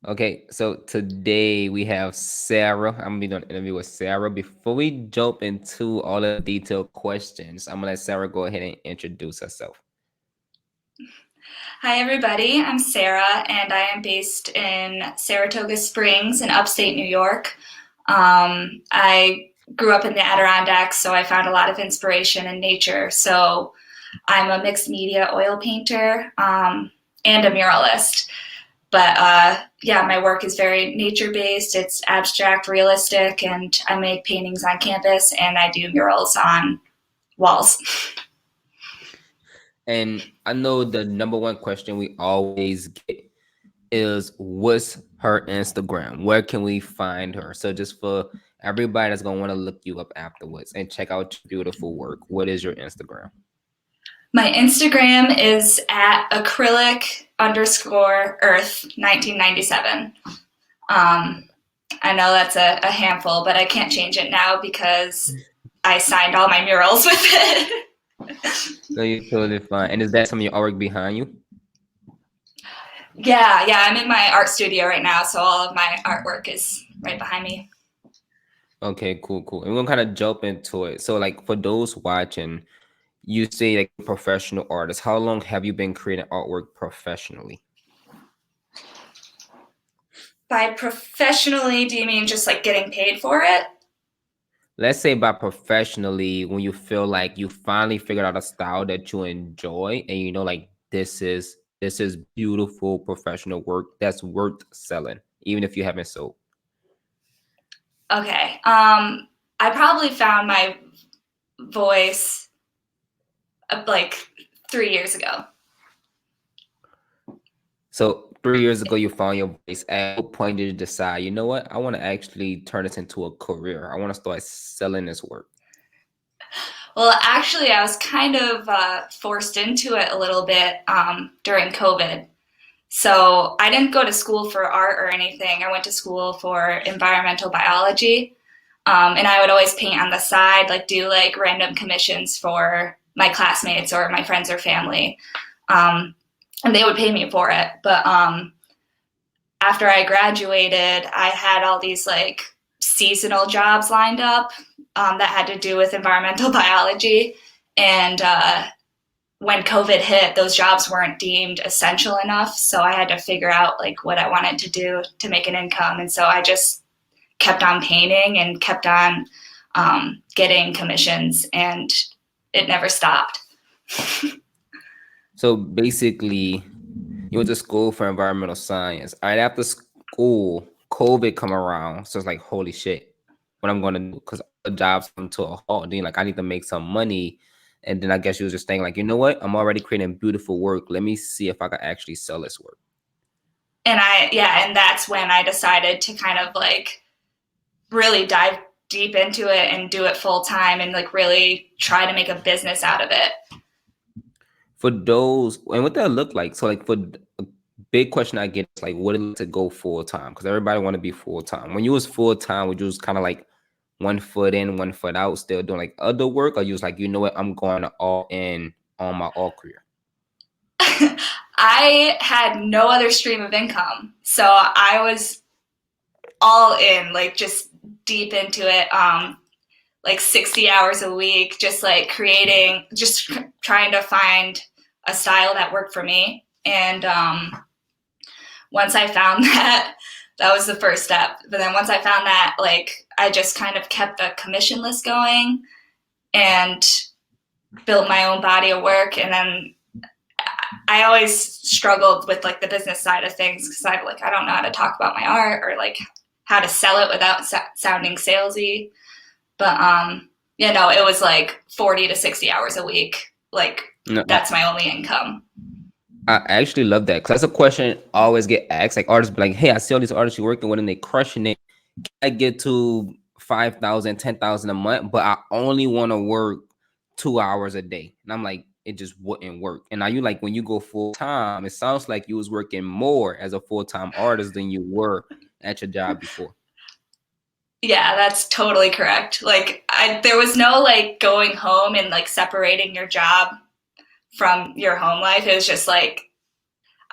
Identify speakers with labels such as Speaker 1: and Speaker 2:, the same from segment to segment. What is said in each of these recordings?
Speaker 1: Okay, so today we have Sarah. I'm gonna be doing an interview with Sarah. Before we jump into all of the detailed questions, I'm gonna let Sarah go ahead and introduce herself.
Speaker 2: Hi, everybody. I'm Sarah, and I am based in Saratoga Springs in upstate New York. I grew up in the Adirondacks, so I found a lot of inspiration in nature. So I'm a mixed media oil painter and a muralist. But yeah, my work is very nature based, it's abstract, realistic, and I make paintings on canvas and I do murals on walls.
Speaker 1: And I know the number one question we always get is what's her Instagram? Where can we find her? So just for everybody that's gonna want to look you up afterwards and check out your beautiful work, what is your Instagram?
Speaker 2: My Instagram is at acrylic_earth 1997. I know that's a handful, but I can't change it now because I signed all my murals with it.
Speaker 1: No, you're totally fine. And is that some of your artwork behind you?
Speaker 2: Yeah, I'm in my art studio right now, so all of my artwork is right behind me.
Speaker 1: Okay, cool. And we're gonna kind of jump into it. So, like for those watching, you say like professional artist. How long have you been creating artwork professionally?
Speaker 2: By professionally, do you mean just like getting paid for it?
Speaker 1: Let's say by professionally, when you feel like you finally figured out a style that you enjoy, and you know, like this is beautiful professional work that's worth selling, even if you haven't sold.
Speaker 2: Okay. I probably found my voice like 3 years ago.
Speaker 1: So 3 years ago, you found your voice. At what point did you decide, you know what, I want to actually turn this into a career? I want to start selling this work.
Speaker 2: Well, actually, I was kind of forced into it a little bit during COVID. So I didn't go to school for art or anything. I went to school for environmental biology. And I would always paint on the side, like do like random commissions for my classmates or my friends or family. Um, and they would pay me for it. But after I graduated, I had all these like seasonal jobs lined up that had to do with environmental biology. And when COVID hit, those jobs weren't deemed essential enough. So I had to figure out like what I wanted to do to make an income. And so I just kept on painting and kept on getting commissions, and it never stopped.
Speaker 1: So basically, you went to school for environmental science. Right after school, COVID come around. So it's like, holy shit, what I'm gonna do? Because the jobs come to a halt. Then like I need to make some money. And then I guess you was just thinking, like, you know what? I'm already creating beautiful work. Let me see if I can actually sell this work.
Speaker 2: And that's when I decided to kind of like really dive deep into it and do it full time and like really try to make a business out of it.
Speaker 1: For those, and what that look like. So like for a big question I get is like, what it look to go full time? Because everybody want to be full time. When you was full time, would you was kind of like one foot in, one foot out, still doing like other work, or you was like, you know what, I'm going to all in on my all career?
Speaker 2: I had no other stream of income. So I was all in, like just deep into it. Like 60 hours a week, just like creating, just trying to find a style that worked for me. And once I found that, that was the first step. But then once I found that, like I just kind of kept a commission list going and built my own body of work. And then I always struggled with like the business side of things because I don't know how to talk about my art or like how to sell it without sounding salesy. But it was like 40 to 60 hours a week. Like
Speaker 1: No,
Speaker 2: that's my only income.
Speaker 1: I actually love that because that's a question I always get asked. Like artists be like, hey, I see all these artists you're working with and they crushing it. Can I get to 5,000, 10,000 a month, but I only want to work 2 hours a day. And I'm like, it just wouldn't work. And now you like when you go full time, it sounds like you was working more as a full-time artist than you were at your job before.
Speaker 2: Yeah, that's totally correct. Like there was no like going home and like separating your job from your home life. It was just like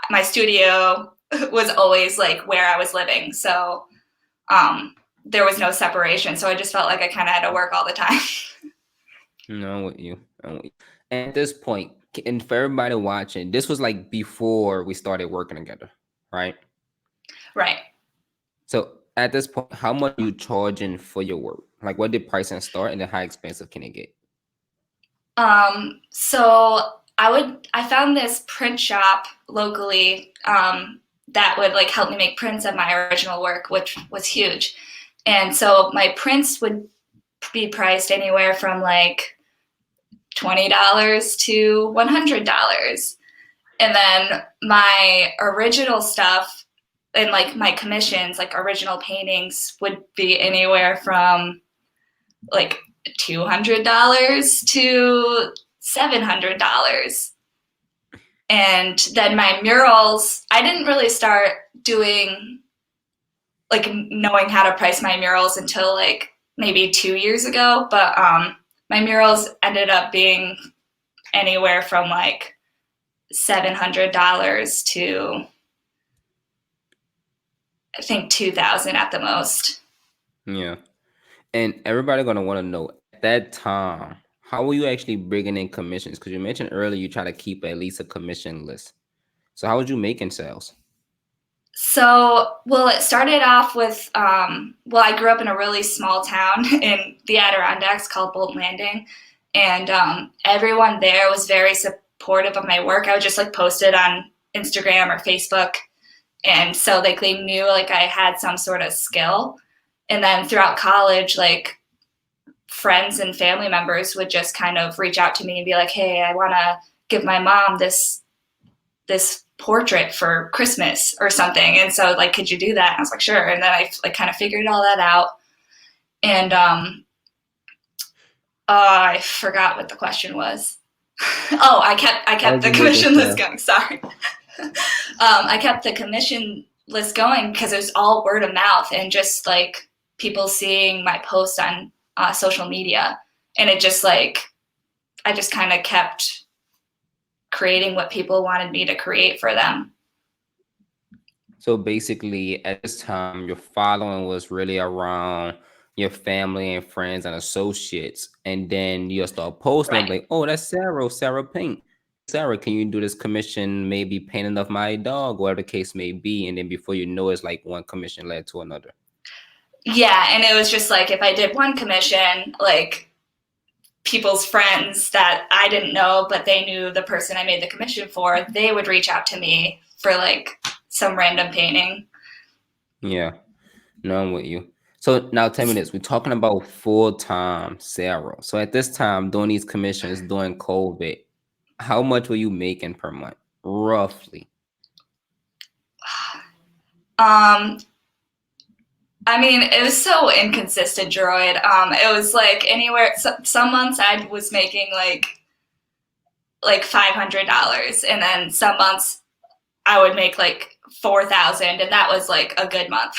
Speaker 2: my studio, was always like where I was living. So there was no separation. So I just felt like I kind of had to work all the time.
Speaker 1: No, I'm with you. I'm with you. And at this point, and for everybody watching, this was like before we started working together, right?
Speaker 2: Right.
Speaker 1: So at this point, how much are you charging for your work? Like, what did pricing start, and then how expensive can it get?
Speaker 2: So I found this print shop locally that would like help me make prints of my original work, which was huge. And so my prints would be priced anywhere from like $20 to $100. And then my original stuff and like my commissions, like original paintings, would be anywhere from like $200 to $700. And then my murals, I didn't really start doing like knowing how to price my murals until like maybe 2 years ago. But my murals ended up being anywhere from like $700 to I think 2,000 at the most.
Speaker 1: Yeah. And everybody gonna want to know at that time, how were you actually bringing in commissions? Because you mentioned earlier you try to keep at least a commission list. So how was you making sales?
Speaker 2: So, well, it started off with, I grew up in a really small town in the Adirondacks called Bolton Landing, and everyone there was very supportive of my work. I would just like post it on Instagram or Facebook, and so like they knew like I had some sort of skill. And then throughout college, like friends and family members would just kind of reach out to me and be like, "Hey, I want to give my mom this portrait for Christmas or something." And so like, could you do that? And I was like, sure. And then I like kind of figured all that out. And I forgot what the question was. Oh, I
Speaker 1: How
Speaker 2: kept
Speaker 1: was
Speaker 2: the
Speaker 1: you making
Speaker 2: commission list
Speaker 1: sales?
Speaker 2: going. Sorry. I kept the commission list going because it was all word of mouth and just like people seeing my posts on social media. And it just like, I just kind of kept creating what people wanted me to create for them.
Speaker 1: So basically, at this time, your following was really around your family and friends and associates, and then you'll start posting them
Speaker 2: Right.
Speaker 1: like, "Oh, that's Sarah, Sarah Paint. Sarah, can you do this commission? Maybe painting of my dog, whatever the case may be." And then before you know, it's like one commission led to another.
Speaker 2: Yeah. And it was just like, if I did one commission, like people's friends that I didn't know, but they knew the person I made the commission for, they would reach out to me for like some random painting.
Speaker 1: Yeah, no, I'm with you. So now tell me this: we're talking about full time Sarah. So at this time, doing these commissions during COVID, how much were you making per month, roughly?
Speaker 2: Um, I mean, it was so inconsistent, Jaroid. It was like anywhere. Some months I was making like $500, and then some months I would make like 4,000, and that was like a good month.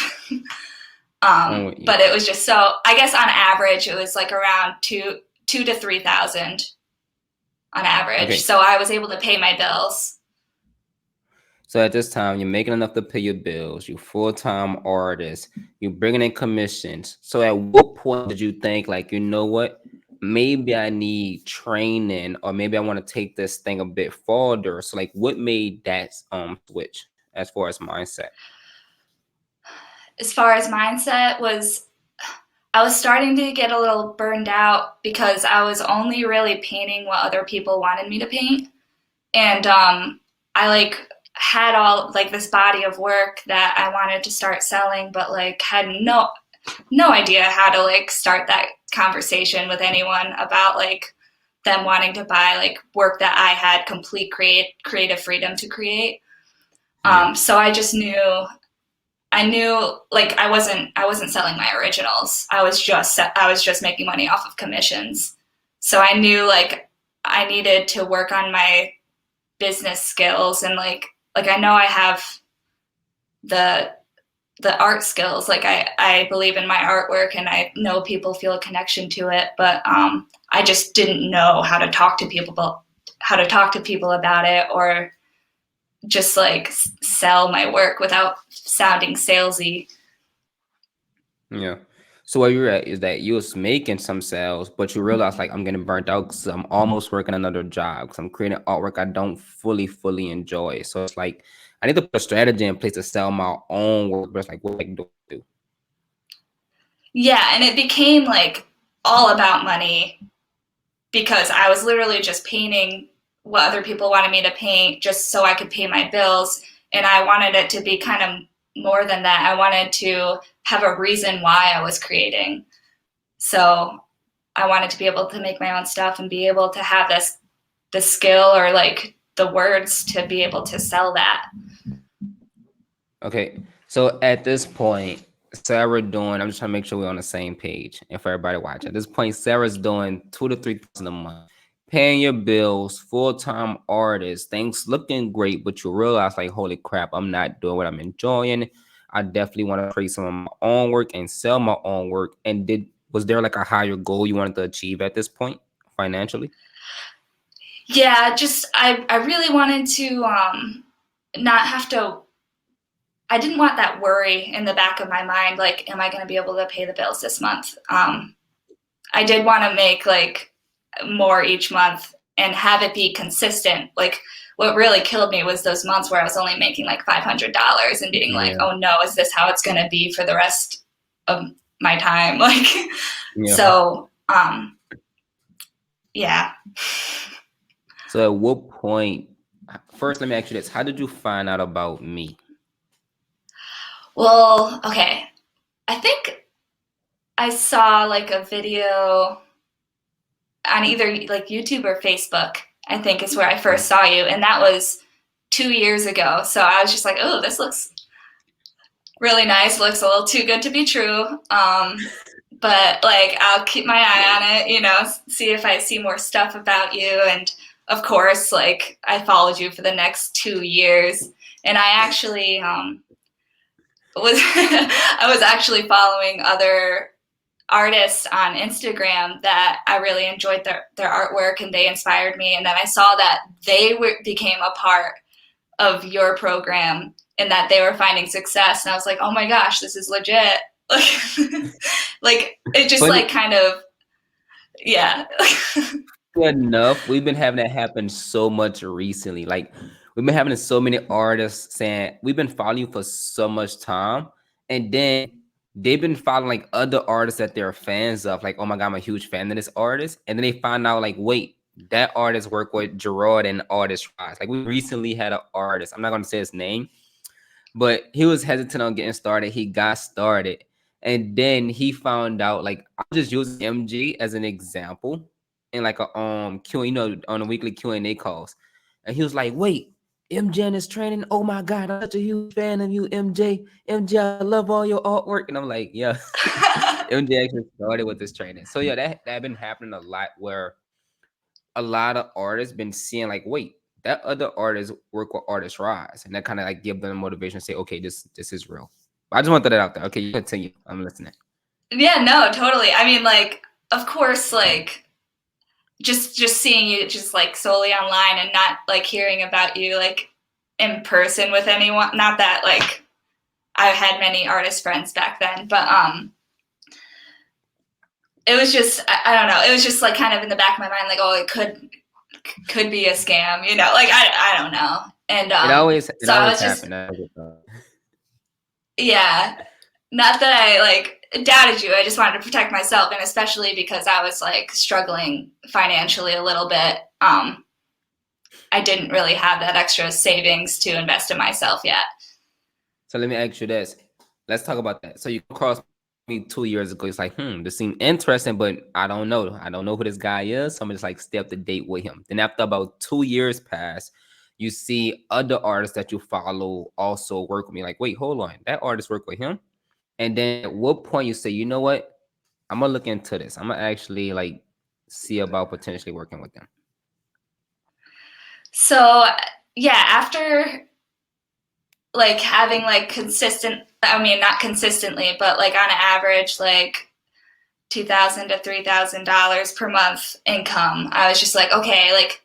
Speaker 1: I'm with you.
Speaker 2: But it was just so. I guess on average, it was like around two to 3,000 on average.
Speaker 1: Okay.
Speaker 2: So I was able to pay my bills.
Speaker 1: So at this time, you're making enough to pay your bills. You're full-time artist. You're bringing in commissions. So at what point did you think, like, you know what? Maybe I need training, or maybe I want to take this thing a bit further. So, like, what made that switch as far as mindset?
Speaker 2: As far as mindset was, I was starting to get a little burned out because I was only really painting what other people wanted me to paint. And I like had all like this body of work that I wanted to start selling, but like had no idea how to like start that conversation with anyone about like them wanting to buy like work that I had complete creative freedom to create.
Speaker 1: Yeah.
Speaker 2: So I knew like I wasn't selling my originals. I was just making money off of commissions. So I knew like I needed to work on my business skills and like I know I have the art skills. Like I believe in my artwork and I know people feel a connection to it, but I just didn't know how to talk to people about it or just like sell my work without sounding salesy.
Speaker 1: Yeah. So where you're at is that you was making some sales, but you realize like I'm getting burnt out because I'm almost working another job because I'm creating artwork I don't fully enjoy. So it's like I need to put a strategy in place to sell my own work. But it's like what do I do?
Speaker 2: Yeah, and it became like all about money because I was literally just painting what other people wanted me to paint just so I could pay my bills. And I wanted it to be kind of more than that. I wanted to have a reason why I was creating. So I wanted to be able to make my own stuff and be able to have the skill or like the words to be able to sell that.
Speaker 1: Okay. So at this point, Sarah doing, I'm just trying to make sure we're on the same page and for everybody watching. At this point, Sarah's doing 2 to 3 thousand a month, paying your bills, full-time artist, things looking great, but you realize like, holy crap, I'm not doing what I'm enjoying. I definitely want to create some of my own work and sell my own work. And was there like a higher goal you wanted to achieve at this point financially?
Speaker 2: Yeah, just I really wanted to not have to. I didn't want that worry in the back of my mind, like, am I going to be able to pay the bills this month? I did want to make like more each month and have it be consistent. Like, what really killed me was those months where I was only making like $500 and being like,
Speaker 1: Yeah.
Speaker 2: oh no, is this how it's going to be for the rest of my time? Like,
Speaker 1: Yeah.
Speaker 2: so, yeah.
Speaker 1: So at what point, first, let me ask you this. How did you find out about me?
Speaker 2: Well, okay. I think I saw like a video on either like YouTube or Facebook, I think is where I first saw you. And that was 2 years ago. So I was just like, oh, this looks really nice. Looks a little too good to be true. But like, I'll keep my eye on it, you know, see if I see more stuff about you. And of course, like, I followed you for the next 2 years. And I actually was I was actually following other artists on Instagram that I really enjoyed their artwork and they inspired me. And then I saw that they became a part of your program and that they were finding success. And I was like, oh my gosh, this is legit. Like it just
Speaker 1: Funny
Speaker 2: like kind of, yeah.
Speaker 1: enough, we've been having that happen so much recently. Like we've been having so many artists saying we've been following you for so much time, and then they've been following like other artists that they're fans of. Like, oh my god, I'm a huge fan of this artist, and then they find out like, wait, that artist worked with Jaroid and artist Rise. Like we recently had an artist. I'm not gonna say his name, but he was hesitant on getting started. He got started, and then he found out. Like I'm just using MG as an example in like a Q, you know, on a weekly Q&A calls, and he was like, "Wait, MJ in is training. Oh my god, I'm such a huge fan of you, MJ. MJ, I love all your artwork." And I'm like, "Yeah." MJ actually started with this training. So yeah, that been happening a lot where a lot of artists been seeing like, wait, that other artist work with artist Rise, and that kind of like give them motivation to say, okay, this is real. But I just want to throw that out there. Okay, you continue. I'm listening.
Speaker 2: Yeah, no, totally. I mean, like, of course, like just seeing you just like solely online and not like hearing about you like in person with anyone. Not that like I had many artist friends back then, but it was just I don't know. It was just like kind of in the back of my mind, like, oh, it could be a scam, you know? Like I don't know. And
Speaker 1: It
Speaker 2: so I
Speaker 1: always
Speaker 2: was just
Speaker 1: happened.
Speaker 2: yeah, not that I like doubted you. I just wanted to protect myself, and especially because I was like struggling financially a little bit. I didn't really have that extra savings to invest in myself yet.
Speaker 1: So let me ask you this. Let's talk about that. So you crossed me 2 years ago. It's like, this seemed interesting, but I don't know. I don't know who this guy is. So I'm just like stay up to date with him. Then after about 2 years pass, you see other artists that you follow also work with me. Like, wait, hold on. That artist work with him? And then at what point you say, you know what? I'm gonna look into this. I'm gonna actually like see about potentially working with them.
Speaker 2: So yeah, after like having like consistent, I mean not consistently, but like on average like $2,000 to $3,000 per month income, I was just like, okay, like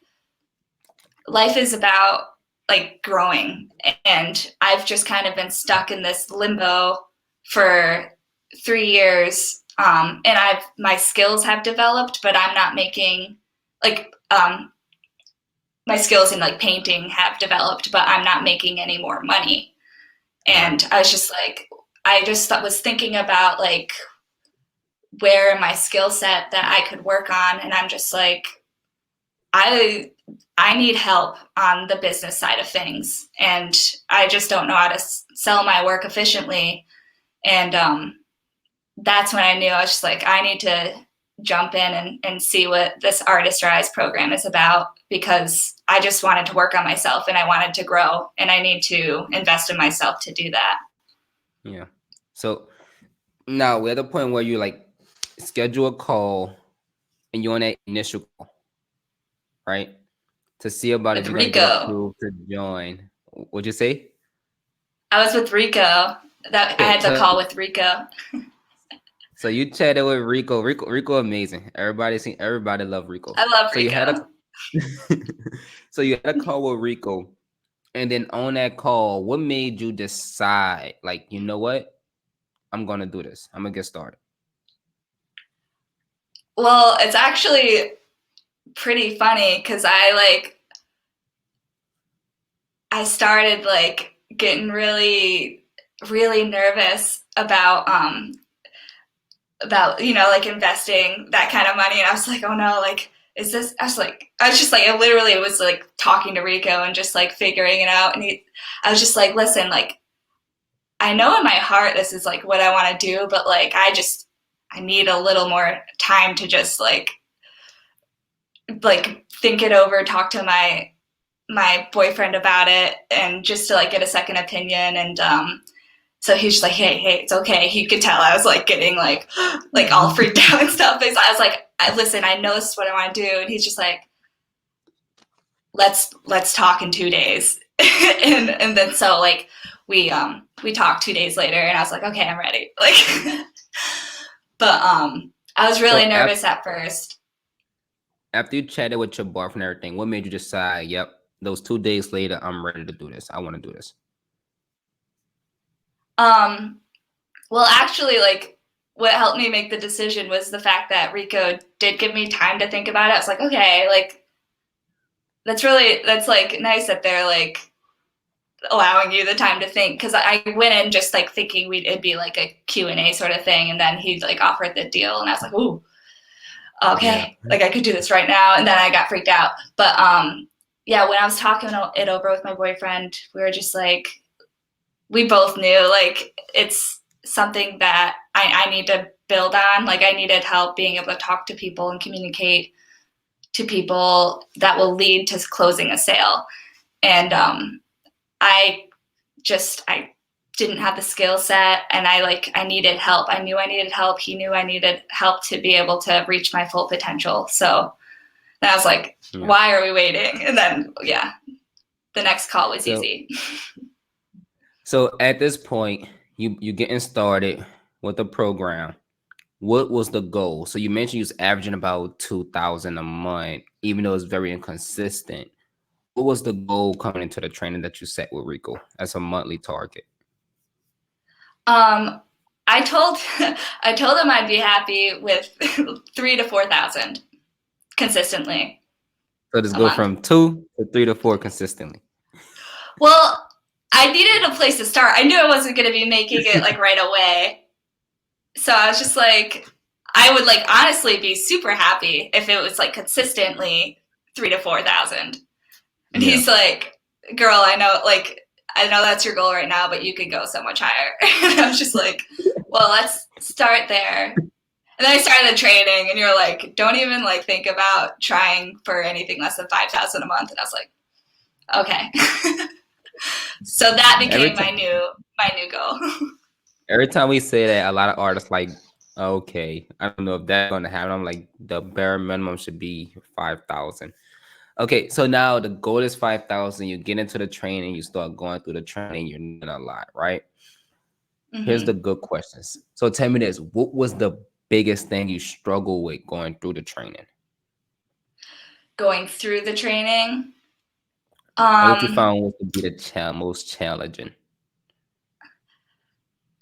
Speaker 2: life is about like growing, and I've just kind of been stuck in this limbo for 3 years. And my skills have developed, but I'm not making like my skills in like painting have developed, but I'm not making any more money.
Speaker 1: Right.
Speaker 2: And I was just like, was thinking about like where my skill set that I could work on, and I'm just like, I I need help on the business side of things, and I just don't know how to sell my work efficiently. And that's when I knew I was just like, I need to jump in and see what this Artist Rise program is about, because I just wanted to work on myself and I wanted to grow, and I need to invest in myself to do that.
Speaker 1: Yeah. So now we're at the point where you like schedule a call and you're on that initial call, right? To see about if
Speaker 2: With
Speaker 1: you're gonna get
Speaker 2: Rico,
Speaker 1: approved to join. What'd you say?
Speaker 2: I was with Rico. That I
Speaker 1: Okay,
Speaker 2: had the call with Rico.
Speaker 1: so you chatted with Rico. Rico, amazing. Everybody love Rico.
Speaker 2: I love
Speaker 1: So you had a
Speaker 2: Rico.
Speaker 1: so you had a call with Rico, and then on that call, what made you decide, like, you know what? I'm gonna do this. I'm gonna get started.
Speaker 2: Well, it's actually pretty funny because I started like getting really really nervous about like investing that kind of money, and I was like, oh no, like is this I was just like, I literally was like talking to Rico and just like figuring it out, and I was just like, listen, like I know in my heart this is like what I want to do, but like I need a little more time to just like think it over, talk to my boyfriend about it, and just to like get a second opinion. And so he's just like, hey, it's okay. He could tell I was like getting like all freaked out and stuff. Because I was like, listen, I know this is what I want to do. And he's just like, let's talk in 2 days. and then so like we talked 2 days later, and I was like, okay, I'm ready. Like, but I was really
Speaker 1: So
Speaker 2: nervous at first.
Speaker 1: after you chatted with your boyfriend and everything, what made you decide, yep, those 2 days later, I'm ready to do this. I want to do this.
Speaker 2: Um, well, actually, like what helped me make the decision was the fact that Rico did give me time to think about it. I was like, okay, like that's like nice that they're like allowing you the time to think, because I went in just like thinking it'd be like a Q&A sort of thing, and then he like offered the deal, and I was like, ooh,
Speaker 1: Yeah.
Speaker 2: okay, like I could do this right now. And then I got freaked out. But yeah, when I was talking it over with my boyfriend, we were just like, we both knew like it's something that I need to build on. Like I needed help being able to talk to people and communicate to people that will lead to closing a sale. And I didn't have the skill set, and I needed help. I knew I needed help. He knew I needed help to be able to reach my full potential. So then I was like, why are we waiting? And then yeah, the next call was easy.
Speaker 1: So at this point, you getting started with the program. What was the goal? So you mentioned you was averaging about 2,000 a month, even though it's very inconsistent. What was the goal coming into the training that you set with Rico as a monthly target?
Speaker 2: I told I told him I'd be happy with 3,000 to 4,000 consistently.
Speaker 1: So just go from 2 to 3 to 4 consistently.
Speaker 2: Well, I needed a place to start. I knew I wasn't going to be making it like right away. So I was just like, I would like honestly be super happy if it was like consistently 3,000 to 4,000. And he's like, girl, I know that's your goal right now, but you could go so much higher. And I was just like, well, let's start there. And then I started the training, and you're like, don't even like think about trying for anything less than 5,000 a month. And I was like, okay. So that became my new goal.
Speaker 1: Every time we say that, a lot of artists like, okay, I don't know if that's going to happen. I'm like, the bare minimum should be 5,000. Okay, so now the goal is 5,000. You get into the training, you start going through the training, you're doing a lot, right? Mm-hmm. Here's the good questions. So tell me this, what was the biggest thing you struggle with going through the training?
Speaker 2: Going through the training?
Speaker 1: And what you
Speaker 2: Um,
Speaker 1: found was to be the most challenging?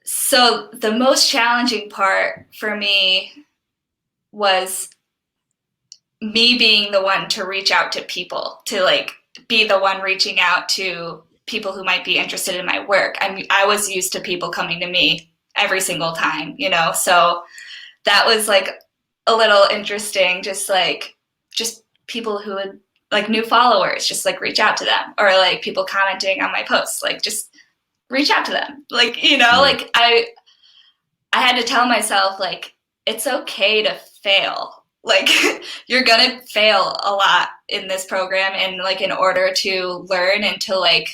Speaker 2: so the most challenging part for me was me being the one to reach out to people, to like be the one reaching out to people who might be interested in my work. I mean, I was used to people coming to me every single time, you know, so that was like a little interesting, just people who would like new followers, just like reach out to them, or like people commenting on my posts, like just reach out to them. Like, you know,
Speaker 1: Yeah,
Speaker 2: like I had to tell myself like it's okay to fail. Like you're gonna fail a lot in this program, and like in order to learn and to like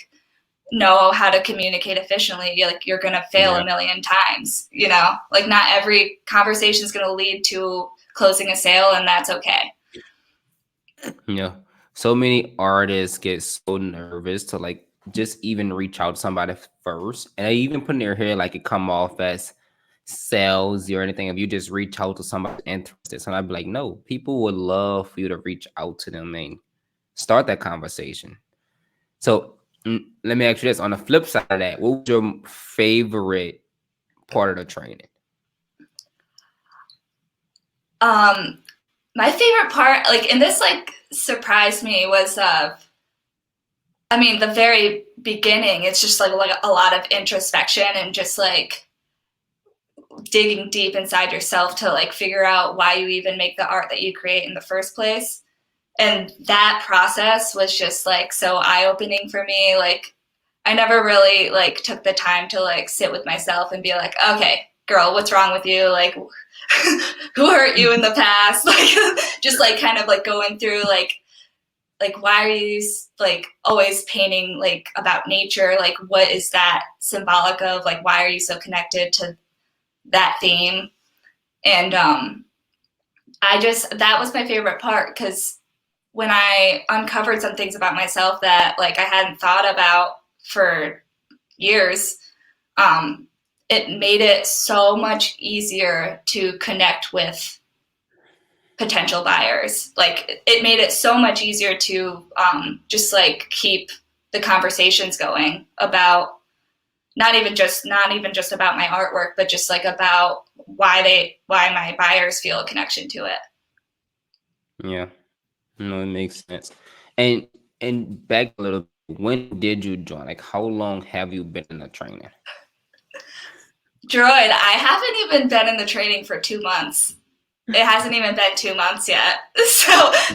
Speaker 2: know how to communicate efficiently, like you're gonna fail
Speaker 1: yeah,
Speaker 2: a million times. You know, like not every conversation is gonna lead to closing a sale, and that's okay.
Speaker 1: yeah. So many artists get so nervous to like just even reach out to somebody first, and they even put in their head like it come off as salesy or anything. If you just reach out to somebody interested, so I'd be like, no, people would love for you to reach out to them and start that conversation. So let me ask you this: on the flip side of that, what was your favorite part of the training?
Speaker 2: Um, my favorite part, like, and this like surprised me, was I mean, the very beginning. It's just like a lot of introspection and just like digging deep inside yourself to like figure out why you even make the art that you create in the first place. And that process was just like so eye-opening for me. Like I never really like took the time to like sit with myself and be like, okay, girl, what's wrong with you? Like who hurt you in the past? Like just like kind of like going through like why are you like always painting like about nature? Like what is that symbolic of? Like why are you so connected to that theme? And I just that was my favorite part, because when I uncovered some things about myself that like I hadn't thought about for years, um, it made it so much easier to connect with potential buyers. Like it made it so much easier to just like keep the conversations going about not even just about my artwork, but just like about why my buyers feel a connection to it.
Speaker 1: Yeah, no, it makes sense. And back a little bit, when did you join? Like, how long have you been in the training?
Speaker 2: Jaroid, I haven't even been in the training for 2 months. It hasn't even been 2 months yet.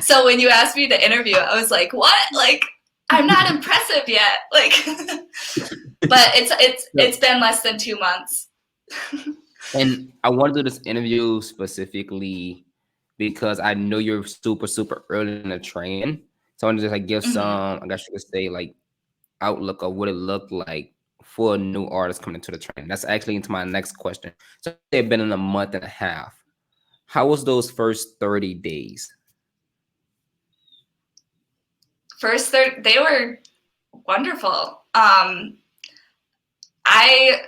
Speaker 2: So when you asked me to interview, I was like, what? Like I'm not impressive yet. Like but it's
Speaker 1: So,
Speaker 2: been less than 2 months.
Speaker 1: and I want to do this interview specifically because I know you're super, super early in the training. So I want to just like give
Speaker 2: Mm-hmm.
Speaker 1: some, I guess you could say, like outlook of what it looked like for a new artist coming into the training. That's actually into my next question. So they've been in a month and a half. How was those first 30 days?
Speaker 2: First, they were wonderful. I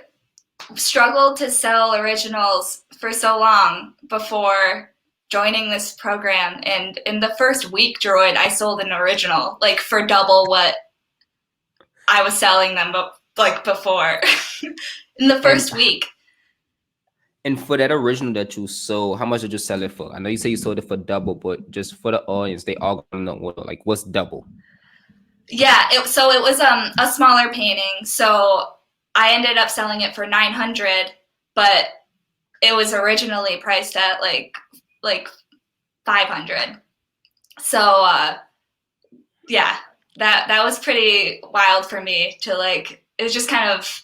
Speaker 2: struggled to sell originals for so long before joining this program, and in the first week, Jaroid, I sold an original like for double what I was selling them, but like before in the
Speaker 1: And
Speaker 2: first week.
Speaker 1: for that original that you sold, how much did you sell it for? I know you say you sold it for double, but just for the audience, they all gonna know what like what's double.
Speaker 2: Yeah, so it was a smaller painting. So I ended up selling it for 900, but it was originally priced at like 500. So yeah, that was pretty wild for me to like. It was just kind of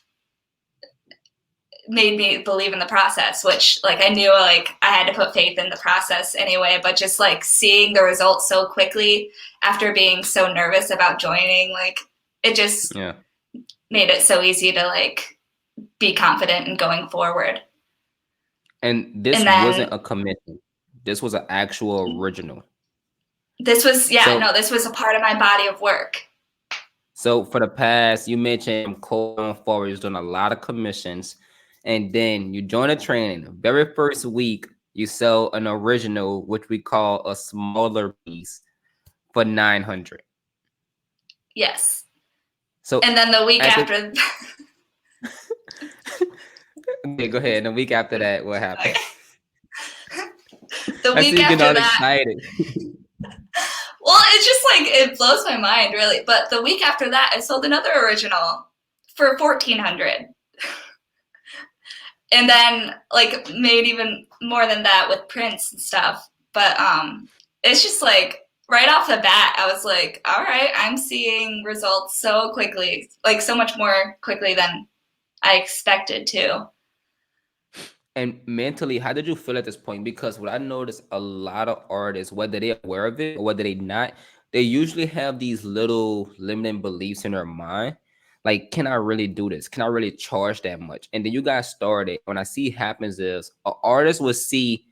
Speaker 2: made me believe in the process, which like I knew like I had to put faith in the process anyway, but just like seeing the results so quickly after being so nervous about joining, like it just
Speaker 1: Yeah.
Speaker 2: made it so easy to like be confident in going forward.
Speaker 1: And
Speaker 2: And
Speaker 1: this wasn't
Speaker 2: then
Speaker 1: a commission. This was an actual original.
Speaker 2: this was, yeah,
Speaker 1: So
Speaker 2: no, this was a part of my body of work.
Speaker 1: for the past, you mentioned Cole Forward is doing a lot of commissions, and then you join a training. The very first week, you sell an original, which we call a smaller piece, for 900.
Speaker 2: Yes.
Speaker 1: So
Speaker 2: And then the week
Speaker 1: at the
Speaker 2: after,
Speaker 1: okay, go ahead. And the week after that, what happened?
Speaker 2: okay. The
Speaker 1: I see
Speaker 2: week
Speaker 1: you getting
Speaker 2: after
Speaker 1: all
Speaker 2: that,
Speaker 1: excited.
Speaker 2: well, it's just like, it blows my mind, really. But the week after that, I sold another original for 1,400. And then like made even more than that with prints and stuff. But it's just like right off the bat, I was like, all right, I'm seeing results so quickly, like so much more quickly than I expected to.
Speaker 1: And mentally, how did you feel at this point? Because what I noticed, a lot of artists, whether they're aware of it or whether they not, they usually have these little limiting beliefs in their mind. Like, can I really do this? Can I really charge that much? And then you guys started. When I see happens is an artist will see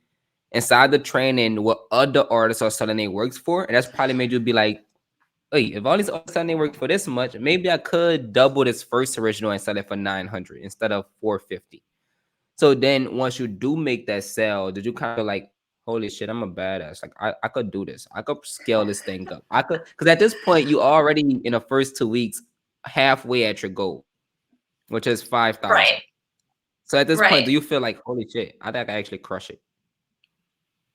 Speaker 1: inside the training what other artists are selling their works for, and that's probably made you be like, wait, if all these artists selling their work for this much, maybe I could double this first original and sell it for 900 instead of 450. So then once you do make that sale, did you kind of like, holy shit, I'm a badass. Like I could do this. I could scale this thing up. I could, because at this point you already in the first 2 weeks halfway at your goal, which is 5,000.
Speaker 2: Right,
Speaker 1: So at this point,
Speaker 2: right.
Speaker 1: do you feel like, holy shit, I think I actually crush it?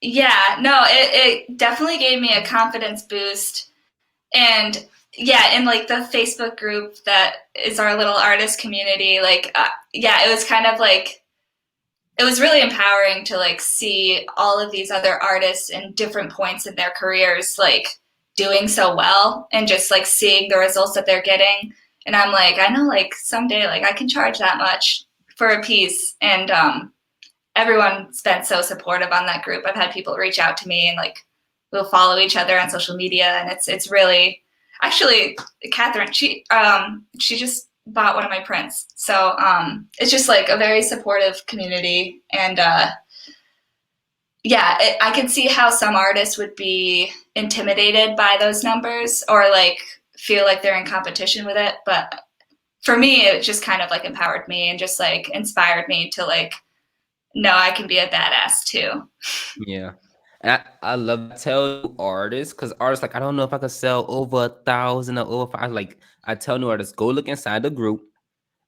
Speaker 2: Yeah, no, it definitely gave me a confidence boost. And yeah, in like the Facebook group that is our little artist community, like, yeah, it was kind of like, it was really empowering to like see all of these other artists in different points in their careers like doing so well and just like seeing the results that they're getting. And I'm like, I know like someday like I can charge that much for a piece. And everyone's been so supportive on that group. I've had people reach out to me and like we'll follow each other on social media, and it's really actually Catherine. She just bought one of my prints, so it's just like a very supportive community, and yeah, I can see how some artists would be intimidated by those numbers or like feel like they're in competition with it, but for me, it just kind of like empowered me and just like inspired me to like no, I can be a badass too.
Speaker 1: Yeah. And I love to tell artists because artists like I don't know if I could sell over 1,000 or over five. Like I tell new artists, go look inside the group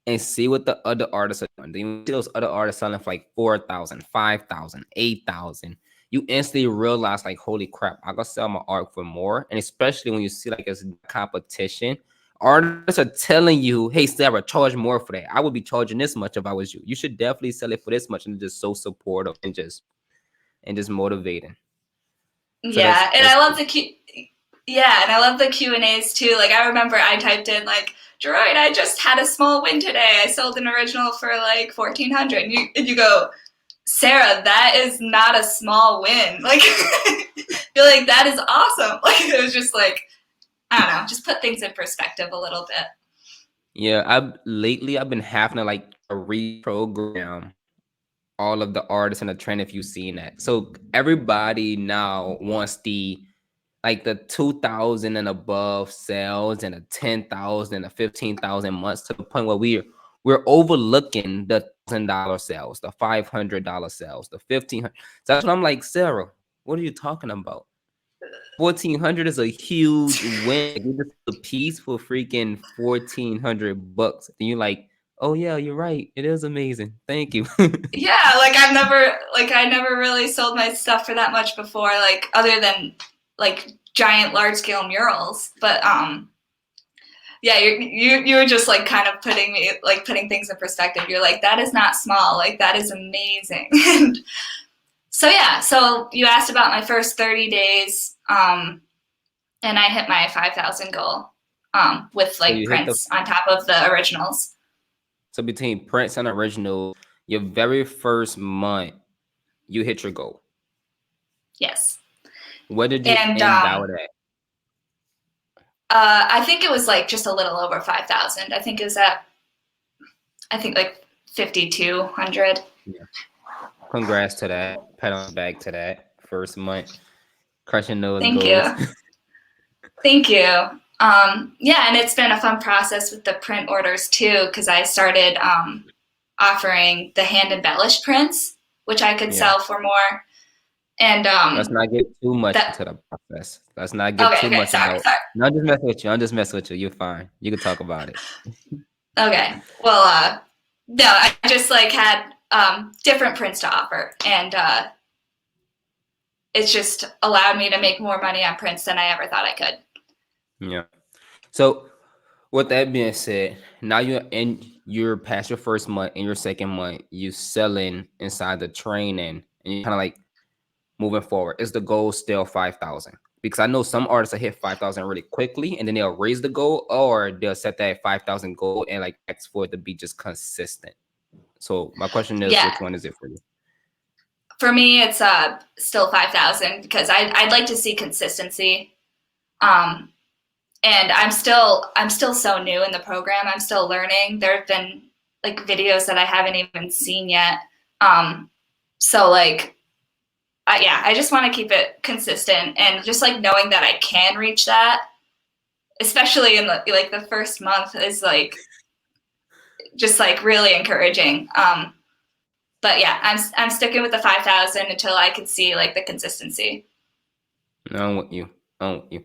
Speaker 1: and see what the other artists are doing. Then you see those other artists selling for like 4,000, 5,000, 8,000. You instantly realize like, holy crap, I gotta sell my art for more. And especially when you see like it's competition, artists are telling you, hey, Sarah, charge more for that. I would be charging this much if I was you. You should definitely sell it for this much, and just so supportive and just motivating. So
Speaker 2: Yeah, and
Speaker 1: that's
Speaker 2: I love
Speaker 1: cool.
Speaker 2: the yeah, and I love the Q&As too. Like I remember I typed in like, Jaroid, I just had a small win today. I sold an original for like 1,400. And you go, Sarah, that is not a small win. Like you're like, that is awesome. Like it was just like, I don't know, just put things in perspective a little bit.
Speaker 1: Yeah, I've been having to like reprogram all of the artists in the trend if you've seen that. So everybody now wants the 2,000 and above sales and the 10,000 and the 15,000 months to the point where we're overlooking the $1,000 sales, the $500 sales, the 1,500. So that's what I'm like, Sarah, what are you talking about? 1,400 is a huge win. Like, you just a piece for freaking $1,400. And you're like, oh yeah, you're right. It is amazing. Thank you.
Speaker 2: Yeah, like I never really sold my stuff for that much before, like other than like giant large scale murals. But yeah, you were just like kind of putting things in perspective. You're like, that is not small. Like that is amazing. And so yeah, so you asked about my first 30 days, and I hit my 5,000 goal with
Speaker 1: So
Speaker 2: like
Speaker 1: you hit the
Speaker 2: prints on top of the originals.
Speaker 1: so between Prince and original, your very first month, you hit your goal.
Speaker 2: Yes,
Speaker 1: What did you
Speaker 2: and
Speaker 1: end out at?
Speaker 2: I think it was like just a little over 5,000. I think it was at like 5,200.
Speaker 1: Yeah. Congrats to that. Pat on the back to that first month. Crushing those
Speaker 2: Thank
Speaker 1: goals.
Speaker 2: you. Thank you. Yeah, and it's been a fun process with the print orders too, because I started offering the hand embellished prints, which I could
Speaker 1: Yeah.
Speaker 2: sell for more. And
Speaker 1: Let's not get too much
Speaker 2: that
Speaker 1: into the process. Let's not get
Speaker 2: okay,
Speaker 1: too
Speaker 2: okay,
Speaker 1: much
Speaker 2: sorry,
Speaker 1: about.
Speaker 2: sorry.
Speaker 1: No, I'm just messing with you. I'm just messing with you. You're fine. You can talk about it.
Speaker 2: Okay. Well, no, I just like had different prints to offer, and it's just allowed me to make more money on prints than I ever thought I could.
Speaker 1: Yeah. So with that being said, now you're past your first month and your second month, you selling inside the training and you kind of like moving forward. Is the goal still 5,000? Because I know some artists will hit 5,000 really quickly and then they'll raise the goal or they'll set that 5,000 goal and like ask for it to be just consistent. So my question is,
Speaker 2: Yeah,
Speaker 1: which one is it for you?
Speaker 2: for me, it's still 5,000 because I'd like to see consistency. Um, and I'm still so new in the program. I'm still learning. There have been like videos that I haven't even seen yet. So like, yeah, I just want to keep it consistent and just like knowing that I can reach that, especially in the first month is like just like really encouraging. But yeah, I'm sticking with the 5,000 until I can see like the consistency.
Speaker 1: No, I'm with you. I'm with you.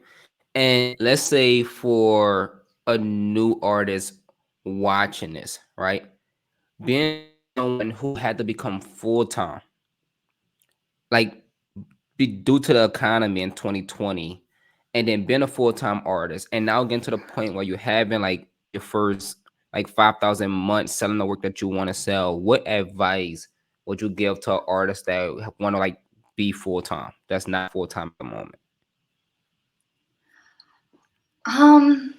Speaker 1: And let's say for a new artist watching this, right? Being someone who had to become full time, like due to the economy in 2020, and then being a full time artist, and now getting to the point where you're having like your first like 5,000 months selling the work that you want to sell. What advice would you give to an artist that want to like be full time? That's not full time at the moment.
Speaker 2: Um,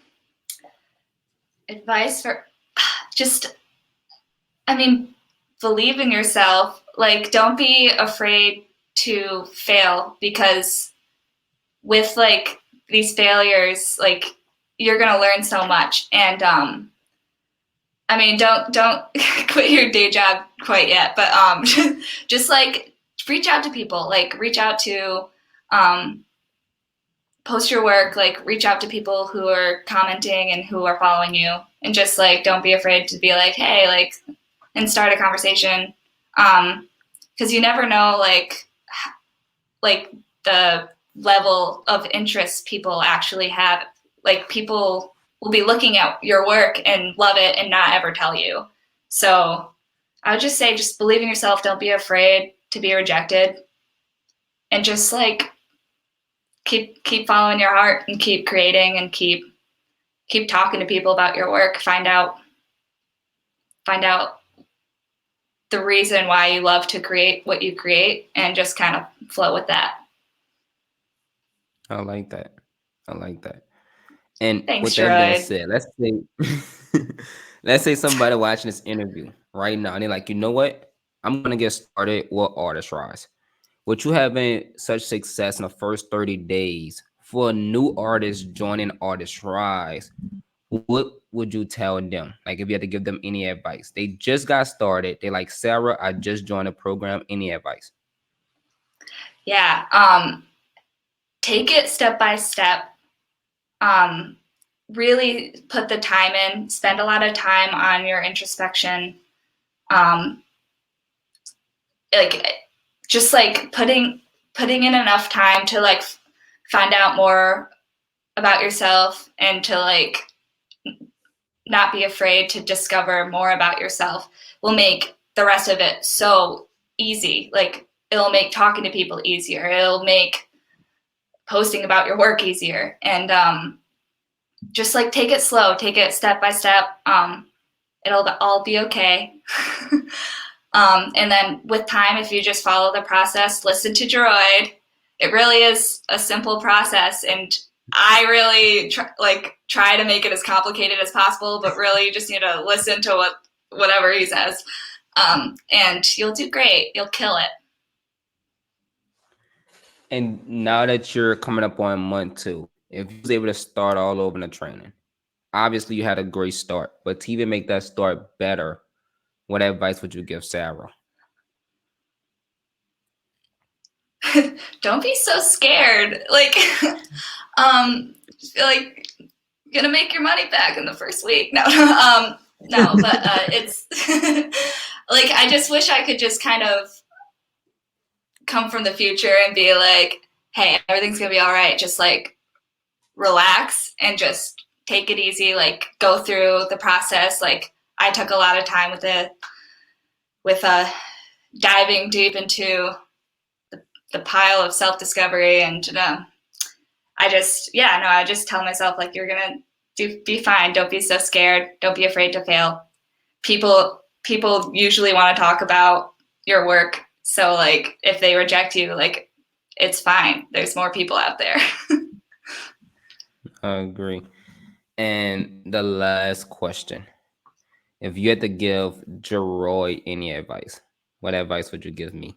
Speaker 2: Advice for just, I mean, believe in yourself. Like, don't be afraid to fail because with like these failures, like you're gonna learn so much. And I mean, don't quit your day job quite yet, but just like reach out to people. Like, reach out to um, post your work. Like, reach out to people who are commenting and who are following you, and just like don't be afraid to be like, hey, like, and start a conversation. Because you never know, like the level of interest people actually have. Like, people will be looking at your work and love it and not ever tell you. So I would just say, just believe in yourself. Don't be afraid to be rejected, and just like keep following your heart and keep creating and keep talking to people about your work. Find out the reason why you love to create what you create, and just kind of flow with that.
Speaker 1: I like that. I like that. And
Speaker 2: Thanks,
Speaker 1: with that being
Speaker 2: Jaroid.
Speaker 1: said, let's say let's say somebody watching this interview right now and they're like, you know what? I'm gonna get started with Artist Rise. With you having such success in the first 30 days for a new artist joining Artist Rise, what would you tell them? Like if you had to give them any advice. They just got started. They like, Sarah, I just joined the program. Any advice?
Speaker 2: Yeah. Take it step by step. Um, really put the time in. Spend a lot of time on your introspection. Um, like just like putting in enough time to like find out more about yourself, and to like not be afraid to discover more about yourself will make the rest of it so easy. Like, it'll make talking to people easier. It'll make posting about your work easier. And just like take it slow, take it step by step. It'll all be okay. And then with time, if you just follow the process, listen to Jaroid. It really is a simple process, and I really try to make it as complicated as possible. But really, you just need to listen to whatever he says, and you'll do great. You'll kill it.
Speaker 1: And now that you're coming up on month two, if you was able to start all over in the training, obviously you had a great start, but to even make that start better, what advice would you give Sarah?
Speaker 2: Don't be so scared. Like, like gonna make your money back in the first week. No, no, but it's like I just wish I could just kind of come from the future and be like, hey, everything's gonna be all right. Just like relax and just take it easy. Like go through the process. Like I took a lot of time with diving deep into the pile of self discovery, and I just tell myself like you're gonna be fine. Don't be so scared. Don't be afraid to fail. People usually want to talk about your work, so like if they reject you, like it's fine. There's more people out there.
Speaker 1: I agree. And the last question: if you had to give Jaroid any advice, what advice would you give me?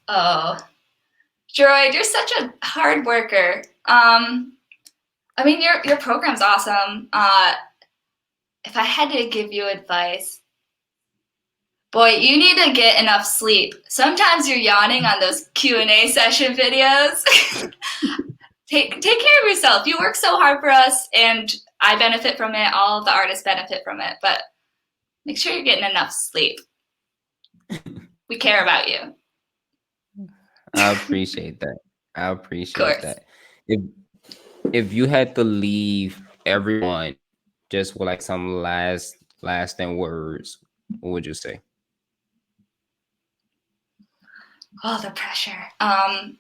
Speaker 2: Oh, Jaroid, you're such a hard worker. I mean, your program's awesome. If I had to give you advice, boy, you need to get enough sleep. Sometimes you're yawning on those Q&A session videos. Take care of yourself. You work so hard for us, and I benefit from it. All of the artists benefit from it, but make sure you're getting enough sleep. We care about you.
Speaker 1: I appreciate that. I
Speaker 2: Of
Speaker 1: appreciate
Speaker 2: course.
Speaker 1: that. If if you had to leave everyone just with like some lasting words, what would you say?
Speaker 2: Oh, the pressure. I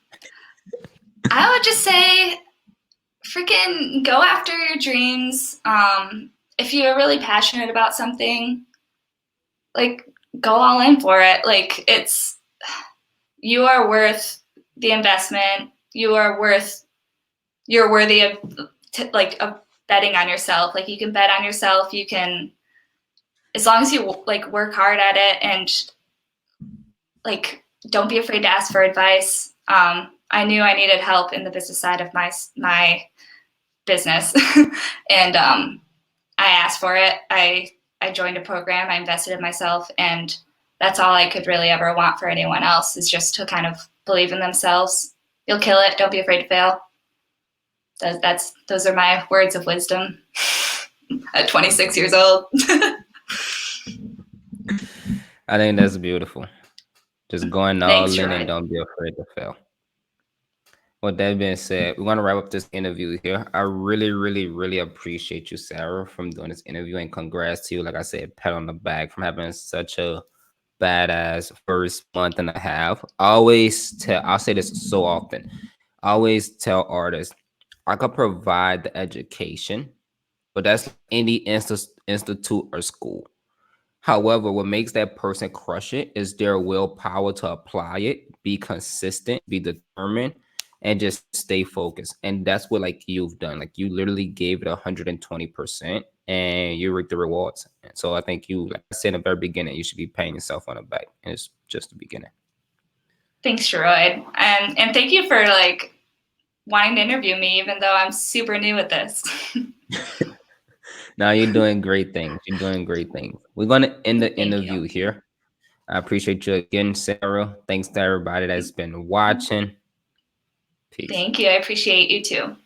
Speaker 2: would just say freaking go after your dreams. If you're really passionate about something, like go all in for it. Like you are worth the investment. You're worthy of of betting on yourself. Like you can bet on yourself. You can, as long as you like work hard at it and like don't be afraid to ask for advice. I knew I needed help in the business side of my business, and I asked for it. I joined a program. I invested in myself, and that's all I could really ever want for anyone else is just to kind of believe in themselves. You'll kill it. Don't be afraid to fail. Those are my words of wisdom at 26 years old.
Speaker 1: I think that's beautiful. Just going all
Speaker 2: Thanks,
Speaker 1: in and
Speaker 2: Jaroid.
Speaker 1: don't be afraid to fail. With that being said, we want to wrap up this interview here. I really, really, really appreciate you, Sarah, from doing this interview, and congrats to you. Like I said, pat on the back from having such a badass first month and a half. I'll say this so often. I always tell artists, I could provide the education, but that's like any institute or school. However, what makes that person crush it is their willpower to apply it, be consistent, be determined, and just stay focused. And that's what like you've done. Like you literally gave it 120% and you reap the rewards. And so I think you, like I said in the very beginning, you should be paying yourself on the back. And it's just the beginning.
Speaker 2: Thanks, Jaroid, and thank you for like wanting to interview me, even though I'm super new at this.
Speaker 1: Now you're doing great things. You're doing great things. We're gonna end the
Speaker 2: Thank
Speaker 1: interview
Speaker 2: you.
Speaker 1: here. I appreciate you again, Sarah. Thanks to everybody that's been watching. Peace.
Speaker 2: Thank you. I appreciate you too.